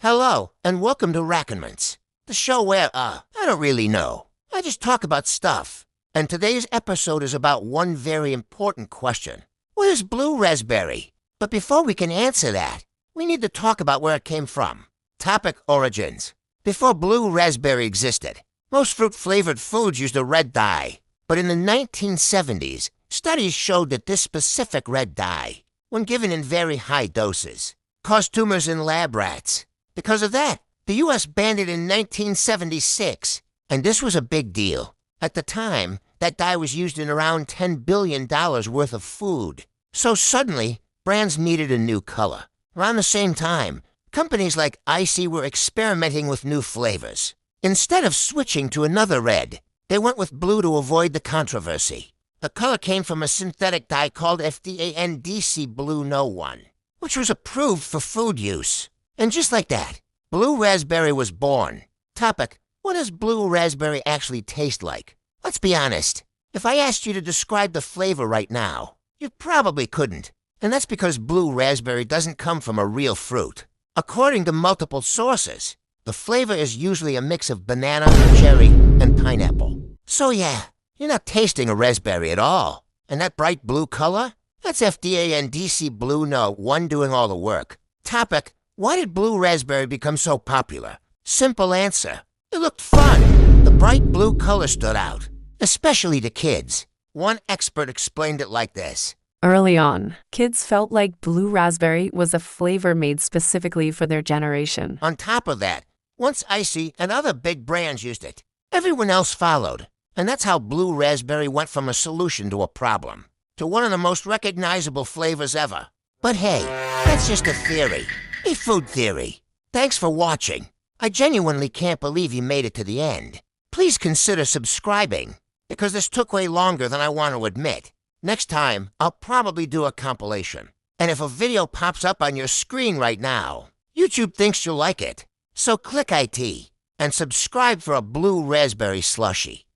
Hello, and welcome to Rackenments, the show where, I don't really know. I just talk about stuff. And today's episode is about one very important question. Where's blue raspberry? But before we can answer that, we need to talk about where it came from. Topic: origins. Before blue raspberry existed, most fruit-flavored foods used a red dye. But in the 1970s, studies showed that this specific red dye, when given in very high doses, caused tumors in lab rats. Because of that, the U.S. banned it in 1976, and this was a big deal. At the time, that dye was used in around $10 billion worth of food. So suddenly, brands needed a new color. Around the same time, companies like ICEE were experimenting with new flavors. Instead of switching to another red, they went with blue to avoid the controversy. The color came from a synthetic dye called FDANDC Blue No 1, which was approved for food use. And just like that, blue raspberry was born. Topic: what does blue raspberry actually taste like? Let's be honest. If I asked you to describe the flavor right now, you probably couldn't. And that's because blue raspberry doesn't come from a real fruit. According to multiple sources, the flavor is usually a mix of banana, cherry, and pineapple. So yeah, you're not tasting a raspberry at all. And that bright blue color? That's FDANDC Blue No 1 doing all the work. Topic: why did blue raspberry become so popular? Simple answer: it looked fun. The bright blue color stood out, especially to kids. One expert explained it like this. Early on, kids felt like blue raspberry was a flavor made specifically for their generation. On top of that, once ICEE and other big brands used it, everyone else followed. And that's how blue raspberry went from a solution to a problem, to one of the most recognizable flavors ever. But hey, that's just a theory. A food theory. Thanks for watching. I genuinely can't believe you made it to the end. Please consider subscribing, because this took way longer than I want to admit. Next time, I'll probably do a compilation. And if a video pops up on your screen right now, YouTube thinks you'll like it. So click IT and subscribe for a blue raspberry slushie.